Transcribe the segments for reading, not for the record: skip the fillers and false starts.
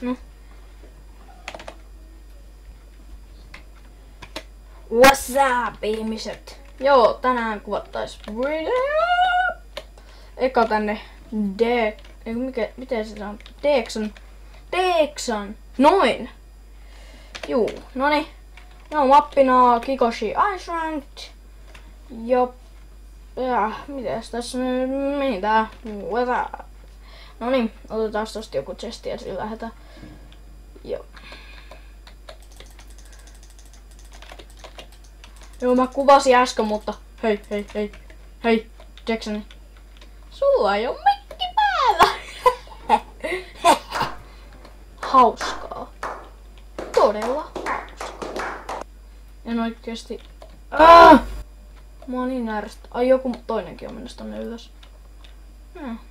No. What's up, ihmiset? Joo, tänään kuvattais video. Eka tänne miten se on? Dexon. Noin. Juu, noni. No, mappina Kikoshi Island. Mites tässä meni tää? Noniin, otetaan tosta joku chesti ja sillä lähdetään. Joo. Joo, mä kuvasin äsken, mutta hei, Jacksoni. Sulla ei oo mikki päällä. Hauskaa. Todella hauskaa. En oikeesti... Mä oon niin ärsyttä. Ai, joku toinenkin on mennessä tonne ylös.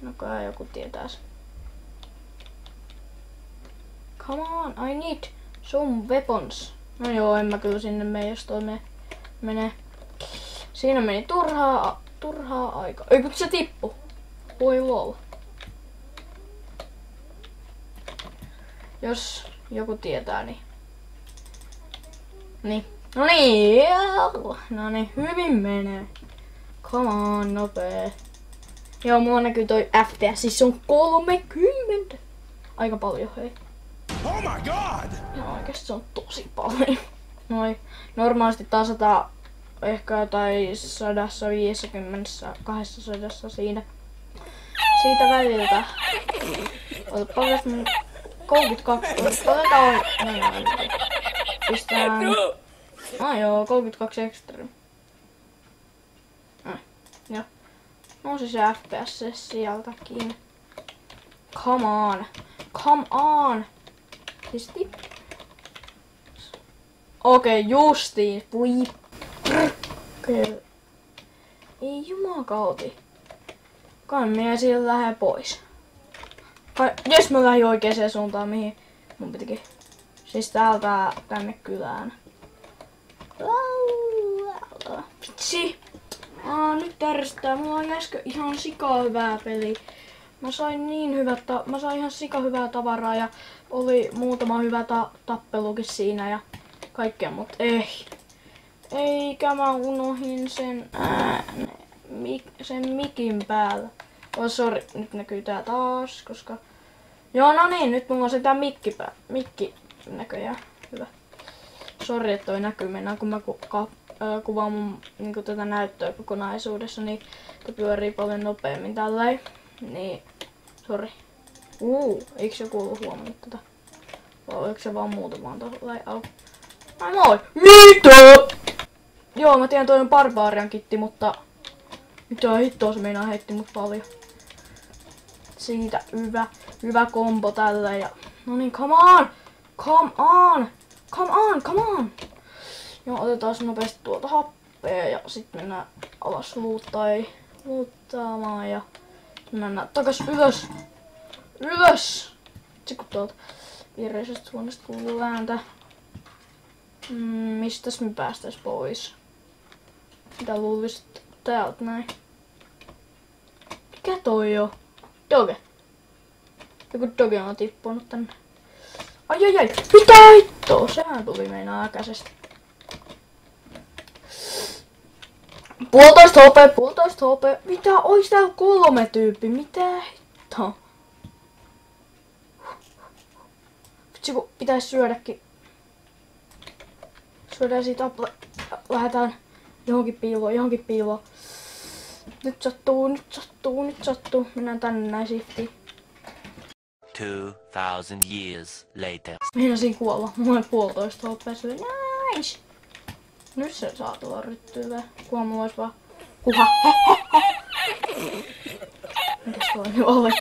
No kai joku tietää sen. Come on, I need some weapons. No joo, en mä kyllä sinne mene, jos toi menee. Siinä meni turhaa aikaa. Ei kun se tippu. Voi lol. Jos joku tietää, niin... No niin, hyvin menee. Come on, nopee. Joo, mulla näkyy toi FPS, siis se on 30. Aika paljon, hei. Oh my god! Joo, oikeesti se on tosi paljon. Noi, normaalisti taas ehkä jotain 150, 200 siitä väliltä. Otapa jos mun 32, otetaan pistään... joo, 32 ekstra. Joo. Nousi se FPS sieltäkin. Come on! Siis Okei, justiin. Okei. Ei jumakauti. Kai minä siellä lähden pois. Jes, mä lähdin oikeeseen suuntaan, mihin mun pitikin. Siis täältä tänne kylään. Vitsi! Nyt ärsyttää. Mulla on äsken ihan sika hyvää peli. Mä sain ihan sika hyvää tavaraa ja oli muutama hyvä tappelukin siinä ja kaikkea, mut ei. Eikä mä unohin sen mikin päällä. Oh, sori, nyt näkyy tää taas, koska... Joo, no niin, nyt mulla on se tää mikki näköjään. Hyvä. Sori, että toi näkyy mennään, kun mä kuvaan mun niinku tätä näyttöä kokonaisuudessa, niin pyörii paljon nopeammin tälleen. Niin, sori. Eikö joku ollut huomannut tätä? Vai oliko se vaan muutamaan tolleen au? Ai moi! Mitä? Joo, mä tiedän toi on Barbarian kitti, mutta... Mitä hittoa se meinaa heitti mut paljon. Siitä hyvä kombo tällä ja... No niin, come on! Joo, otetaan nopeasti tuolta happea ja sit mennään alas luuttaamaan ja... Mennään takas ylös! Itse kun tuolta viereisestä huoneesta kuuluu ääntä. Mistäs me päästäis pois? Mitä luulisit täältä näin? Mikä toi on? Doge. Joku Doge on tippunut tänne. Ai! Mitä hittoa? Sehän tuli meinaa äkäisesti. 1,5 HP. Mitä? Ois täällä 3 tyyppi? Mitä hittoa? Vitsi kun pitäis syödäkin. Syödään siitä lähdetään johonkin piiloon. Nyt sattuu. Mennään tänne näin shiftiin. 2000 years later. Meinasin kuolla. Mulla oli 1,5 HP. Nice! Nyt se saa tulla ryttyä. Kuha mulla ois vaan... Kuha! Mitäs toi nyt oli?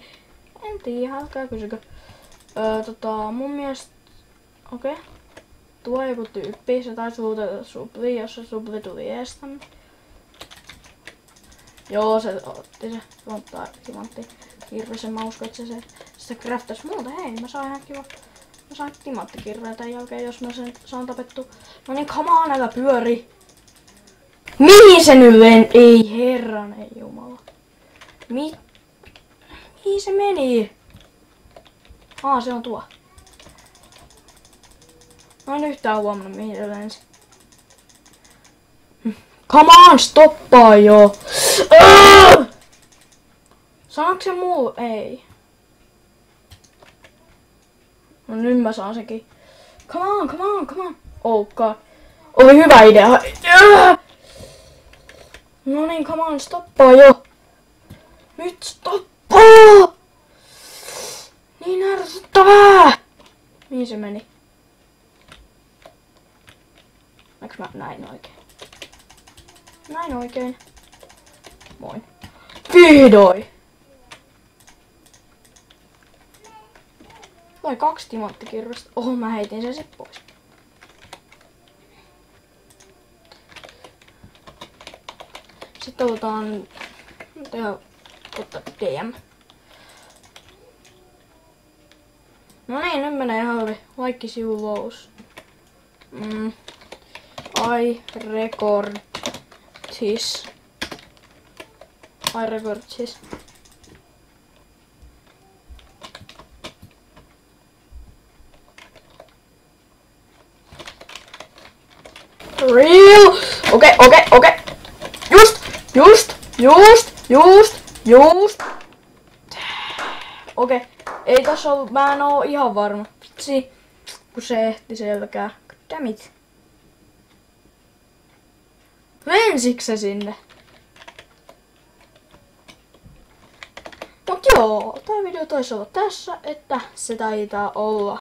En tiedä, älkää kysykö. Mun mielestä... Okei. Tuo joku tyyppi, se taisi luutata supli, jos se supli tuli eestämme. Joo, se otti se timantti kirvisen. Mä uskon, että se craftas muuta. Hei, mä saan ihan kiva. Mä saan timanttikirveä tämän jälkeen, jos mä sen saan tapettu. No niin, come on, älä pyöri! Mihin se nyt ei herranen jumala. Mihin se meni? Se on tuo. Mä en yhtään huomannut mihin se lensi. Come on, stoppaa jo! Saanko se muu? Ei. No nyt mä saan sekin. Come on, come on, come on. Oukka. Oli hyvä idea. No niin, come on, stoppaa jo. Nyt stoppaa! Niin ärsyttävää! Mihin se meni? Näinkö mä näin oikein? Näin oikein. Moin. Vihdoin! Toi 2 timanttikirrosta. Oho, mä heitin sen sit pois. Sitten otetaan ottaa DM. No niin, nyt menee ihan hyvin. Like is you lows. I record this. I record this. Real! Okei. Just. Okei. Ei tossa ollut, mä en oo ihan varma. Vitsi. Kun se ehti selkää. Dammit. Lensikö se sinne? Mut joo, tää video taisi olla tässä, että se taitaa olla